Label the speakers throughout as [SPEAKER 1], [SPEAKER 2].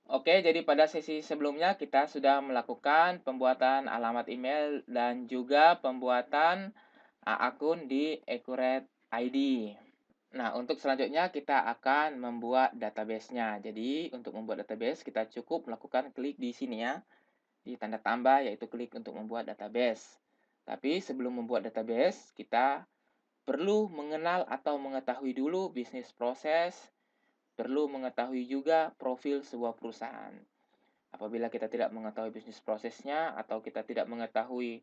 [SPEAKER 1] Oke, jadi pada sesi sebelumnya kita sudah melakukan pembuatan alamat email dan juga pembuatan akun di Accurate ID. Nah, untuk selanjutnya kita akan membuat database-nya. Jadi, untuk membuat database kita cukup melakukan klik di sini ya, di tanda tambah yaitu klik untuk membuat database. Tapi sebelum membuat database, kita perlu mengenal atau mengetahui dulu bisnis proses, perlu mengetahui juga profil sebuah perusahaan. Apabila kita tidak mengetahui bisnis prosesnya atau kita tidak mengetahui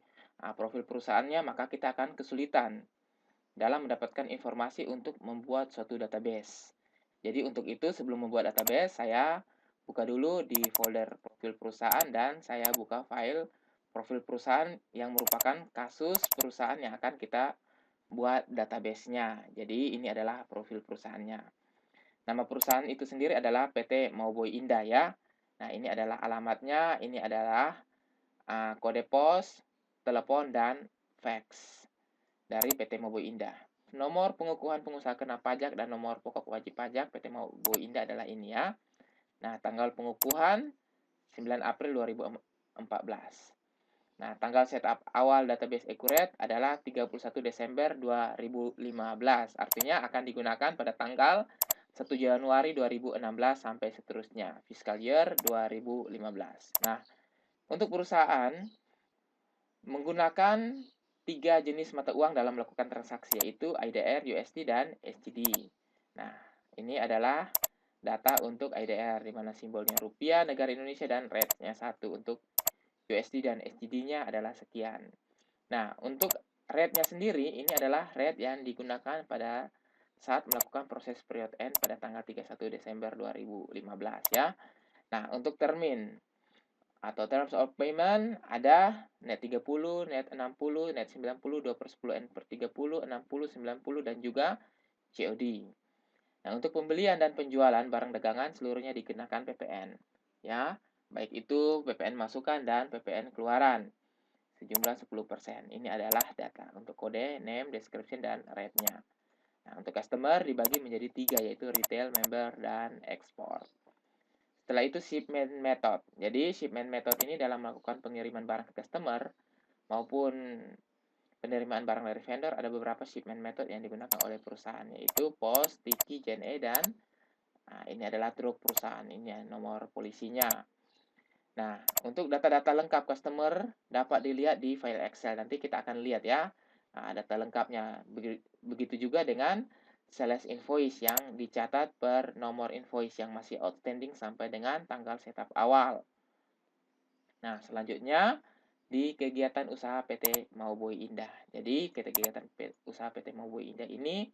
[SPEAKER 1] profil perusahaannya, maka kita akan kesulitan dalam mendapatkan informasi untuk membuat suatu database. Jadi untuk itu sebelum membuat database, saya buka dulu di folder profil perusahaan dan saya buka file profil perusahaan yang merupakan kasus perusahaan yang akan kita buat database-nya. Jadi ini adalah profil perusahaannya. Nama perusahaan itu sendiri adalah PT Mauboy Indah ya. Nah, ini adalah alamatnya, ini adalah kode pos, telepon, dan fax dari PT Mauboy Indah. Nomor pengukuhan pengusaha kena pajak dan nomor pokok wajib pajak PT Mauboy Indah adalah ini ya. Nah, tanggal pengukuhan 9 April 2014. Nah, tanggal setup awal database Accurate adalah 31 Desember 2015. Artinya akan digunakan pada tanggal 1 Januari 2016 sampai seterusnya, fiscal year 2015. Nah, untuk perusahaan menggunakan 3 jenis mata uang dalam melakukan transaksi, yaitu IDR, USD, dan SGD. Nah, ini adalah data untuk IDR, di mana simbolnya rupiah, negara Indonesia, dan rate-nya 1. Untuk USD dan SGD-nya adalah sekian. Nah, untuk rate-nya sendiri, ini adalah rate yang digunakan pada saat melakukan proses period end pada tanggal 31 Desember 2015 ya. Nah, untuk termin atau terms of payment ada net 30, net 60, net 90, 2/10, N per 30, 60, 90, dan juga COD. Nah, untuk pembelian dan penjualan barang dagangan seluruhnya dikenakan PPN. Ya, baik itu PPN masukan dan PPN keluaran sejumlah 10%. Ini adalah data untuk kode, name, description, dan rate-nya. Nah, untuk customer dibagi menjadi 3, yaitu retail, member, dan export. Setelah itu shipment method. Jadi shipment method ini dalam melakukan pengiriman barang ke customer maupun penerimaan barang dari vendor ada beberapa shipment method yang digunakan oleh perusahaan, yaitu pos, tiki, JNE, dan ini adalah truk perusahaan. Ini nomor polisinya. Nah, untuk data-data lengkap customer dapat dilihat di file Excel. Nanti kita akan lihat ya data lengkapnya. Begitu juga dengan sales invoice yang dicatat per nomor invoice yang masih outstanding sampai dengan tanggal setup awal. Nah, selanjutnya di kegiatan usaha PT Mauboy Indah. Jadi, kegiatan usaha PT Mauboy Indah ini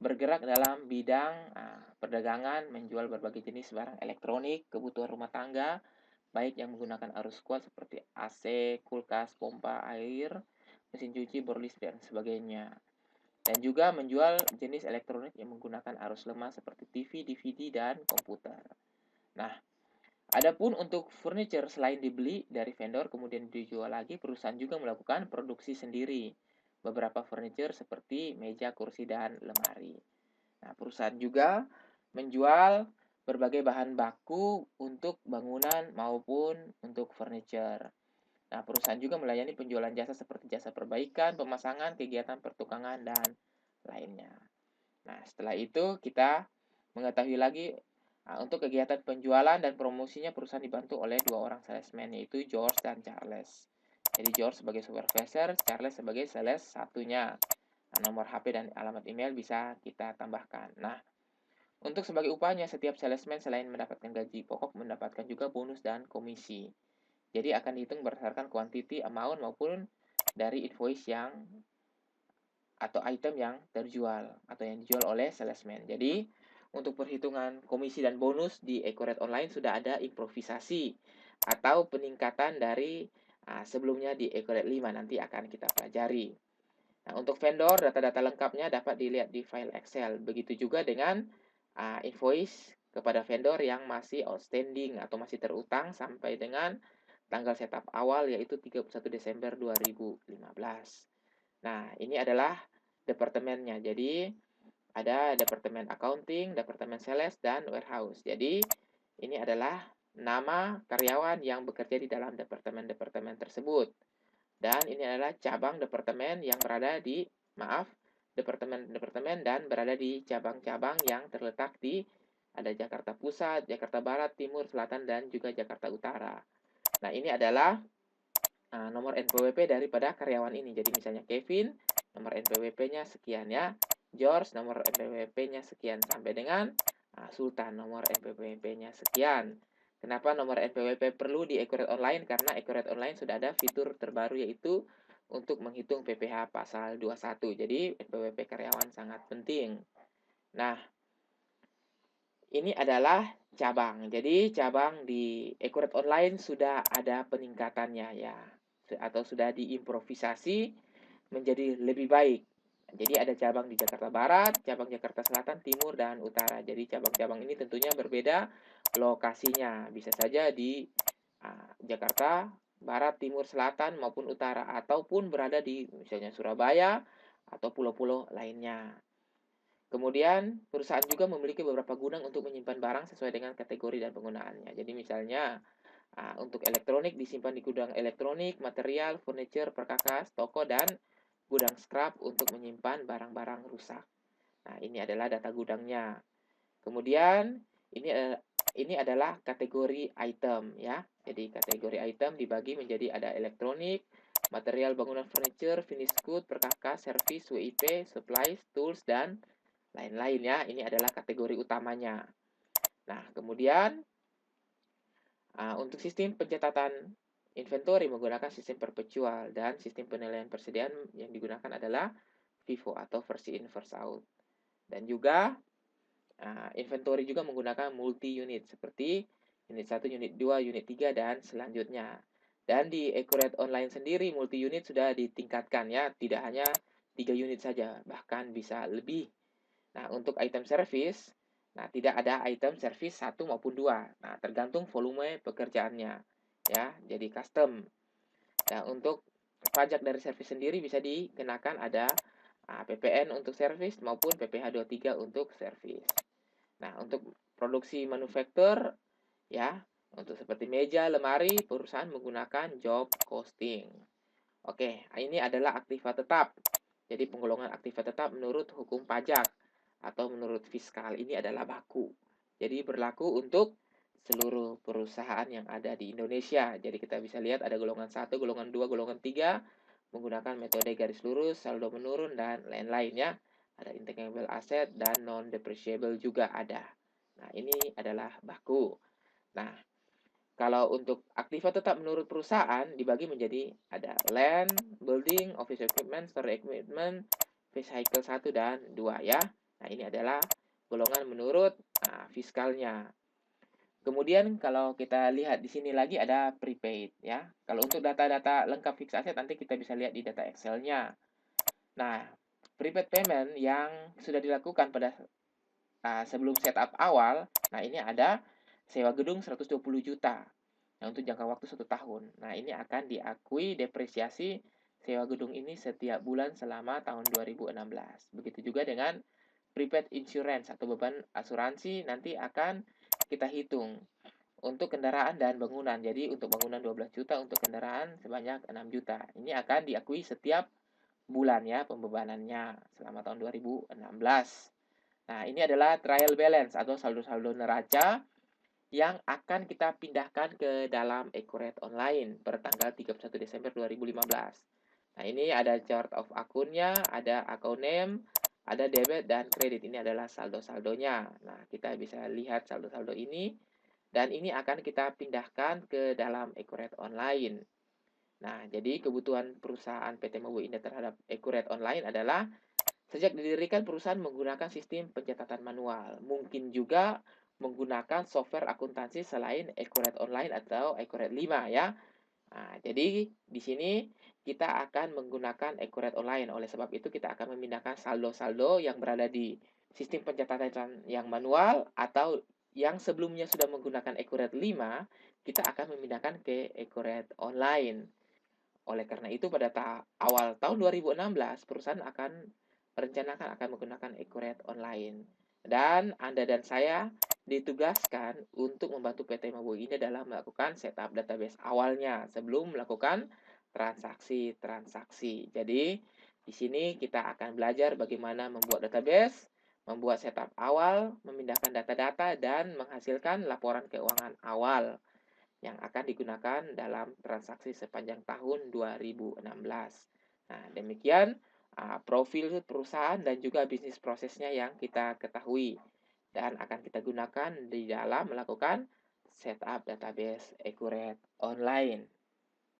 [SPEAKER 1] bergerak dalam bidang perdagangan, menjual berbagai jenis barang elektronik, kebutuhan rumah tangga, baik yang menggunakan arus kuat seperti AC, kulkas, pompa air, mesin cuci, borlis, dan sebagainya. Dan juga menjual jenis elektronik yang menggunakan arus lemah seperti TV, DVD, dan komputer. Nah, adapun untuk furniture selain dibeli dari vendor kemudian dijual lagi, perusahaan juga melakukan produksi sendiri. Beberapa furniture seperti meja, kursi, dan lemari. Nah, perusahaan juga menjual berbagai bahan baku untuk bangunan maupun untuk furniture. Nah, perusahaan juga melayani penjualan jasa seperti jasa perbaikan, pemasangan, kegiatan pertukangan, dan lainnya. Nah, setelah itu kita mengetahui lagi untuk kegiatan penjualan dan promosinya perusahaan dibantu oleh 2 orang salesman, yaitu George dan Charles. Jadi George sebagai supervisor, Charles sebagai sales satunya. Nah, nomor HP dan alamat email bisa kita tambahkan. Nah, untuk sebagai upahnya, setiap salesman selain mendapatkan gaji pokok, mendapatkan juga bonus dan komisi. Jadi akan dihitung berdasarkan quantity, amount, maupun dari invoice yang atau item yang terjual atau yang dijual oleh salesman. Jadi untuk perhitungan komisi dan bonus di Accurate Online sudah ada improvisasi atau peningkatan dari sebelumnya di Accurate 5, nanti akan kita pelajari. Nah, untuk vendor, data-data lengkapnya dapat dilihat di file Excel. Begitu juga dengan invoice kepada vendor yang masih outstanding atau masih terutang sampai dengan tanggal setup awal, yaitu 31 Desember 2015. Nah, ini adalah departemennya. Jadi, ada departemen accounting, departemen sales, dan warehouse. Jadi, ini adalah nama karyawan yang bekerja di dalam departemen-departemen tersebut. Dan ini adalah cabang departemen yang berada di, departemen-departemen dan berada di cabang-cabang yang terletak di, ada Jakarta Pusat, Jakarta Barat, Timur, Selatan, dan juga Jakarta Utara. Nah, ini adalah nomor NPWP daripada karyawan ini. Jadi misalnya Kevin, nomor NPWP-nya sekian ya. George, nomor NPWP-nya sekian. Sampai dengan Sultan, nomor NPWP-nya sekian. Kenapa nomor NPWP perlu di Accurate Online? Karena Accurate Online sudah ada fitur terbaru yaitu untuk menghitung PPh pasal 21. Jadi NPWP karyawan sangat penting. Nah, ini adalah cabang. Jadi cabang di Accurate Online sudah ada peningkatannya ya, atau sudah diimprovisasi menjadi lebih baik. Jadi ada cabang di Jakarta Barat, cabang Jakarta Selatan, Timur, dan Utara. Jadi cabang-cabang ini tentunya berbeda lokasinya. Bisa saja di Jakarta Barat, Timur, Selatan, maupun Utara. Ataupun berada di misalnya Surabaya atau pulau-pulau lainnya. Kemudian, perusahaan juga memiliki beberapa gudang untuk menyimpan barang sesuai dengan kategori dan penggunaannya. Jadi misalnya, untuk elektronik disimpan di gudang elektronik, material, furniture, perkakas, toko, dan gudang scrap untuk menyimpan barang-barang rusak. Nah, ini adalah data gudangnya. Kemudian, ini adalah kategori item ya. Jadi kategori item dibagi menjadi ada elektronik, material bangunan furniture, finished good, perkakas, service, WIP, supplies, tools, dan lain-lain ya. Ini adalah kategori utamanya. Nah, kemudian untuk sistem pencatatan inventory menggunakan sistem perpetual dan sistem penilaian persediaan yang digunakan adalah FIFO atau first in first out. Dan juga inventory juga menggunakan multi unit seperti unit 1, unit 2, unit 3 dan selanjutnya. Dan di Accurate Online sendiri multi unit sudah ditingkatkan ya, tidak hanya 3 unit saja, bahkan bisa lebih. Nah, untuk item service, tidak ada item service 1 maupun 2. Nah, tergantung volume pekerjaannya. Ya, jadi custom. Nah, untuk pajak dari service sendiri bisa dikenakan ada PPN untuk service maupun PPh 23 untuk service. Nah, untuk produksi manufaktur, ya, untuk seperti meja, lemari, perusahaan menggunakan job costing. Oke, ini adalah aktiva tetap. Jadi penggolongan aktiva tetap menurut hukum pajak atau menurut fiskal ini adalah baku. Jadi berlaku untuk seluruh perusahaan yang ada di Indonesia. Jadi kita bisa lihat ada golongan 1, golongan 2, golongan 3 menggunakan metode garis lurus, saldo menurun, dan lain-lain ya. Ada intangible asset dan non-depreciable juga ada. Nah, ini adalah baku. Nah, kalau untuk aktiva tetap menurut perusahaan dibagi menjadi ada land, building, office equipment, store equipment, vehicle 1 dan 2 ya. Nah, ini adalah golongan menurut fiskalnya. Kemudian kalau kita lihat di sini lagi ada prepaid ya. Kalau untuk data-data lengkap fixed asset nanti kita bisa lihat di data Excel-nya. Nah, prepaid payment yang sudah dilakukan pada sebelum setup awal, nah ini ada sewa gedung 120 juta. Nah, untuk jangka waktu 1 tahun. Nah, ini akan diakui depresiasi sewa gedung ini setiap bulan selama tahun 2016. Begitu juga dengan prepaid insurance atau beban asuransi nanti akan kita hitung untuk kendaraan dan bangunan. Jadi untuk bangunan 12 juta, untuk kendaraan sebanyak 6 juta. Ini akan diakui setiap bulan ya pembebanannya selama tahun 2016. Nah, ini adalah trial balance atau saldo-saldo neraca yang akan kita pindahkan ke dalam Accurate Online per tanggal 31 Desember 2015. Nah, ini ada chart of akunnya, ada account name, ada debit dan kredit. Ini adalah saldo-saldonya. Nah, kita bisa lihat saldo-saldo ini dan ini akan kita pindahkan ke dalam Accurate Online. Nah, jadi kebutuhan perusahaan PT Mobo Indah terhadap Accurate Online adalah sejak didirikan perusahaan menggunakan sistem pencatatan manual. Mungkin juga menggunakan software akuntansi selain Accurate Online atau Accurate 5 ya. Nah, jadi di sini kita akan menggunakan Accurate Online. Oleh sebab itu kita akan memindahkan saldo-saldo yang berada di sistem pencatatan yang manual atau yang sebelumnya sudah menggunakan Accurate 5, kita akan memindahkan ke Accurate Online. Oleh karena itu pada awal tahun 2016 perusahaan akan merencanakan akan menggunakan Accurate Online. Dan Anda dan saya ditugaskan untuk membantu PT Mabui ini dalam melakukan setup database awalnya sebelum melakukan transaksi-transaksi. Jadi, di sini kita akan belajar bagaimana membuat database, membuat setup awal, memindahkan data-data, dan menghasilkan laporan keuangan awal yang akan digunakan dalam transaksi sepanjang tahun 2016. Nah, demikian profil perusahaan dan juga bisnis prosesnya yang kita ketahui dan akan kita gunakan di dalam melakukan setup database Accurate online.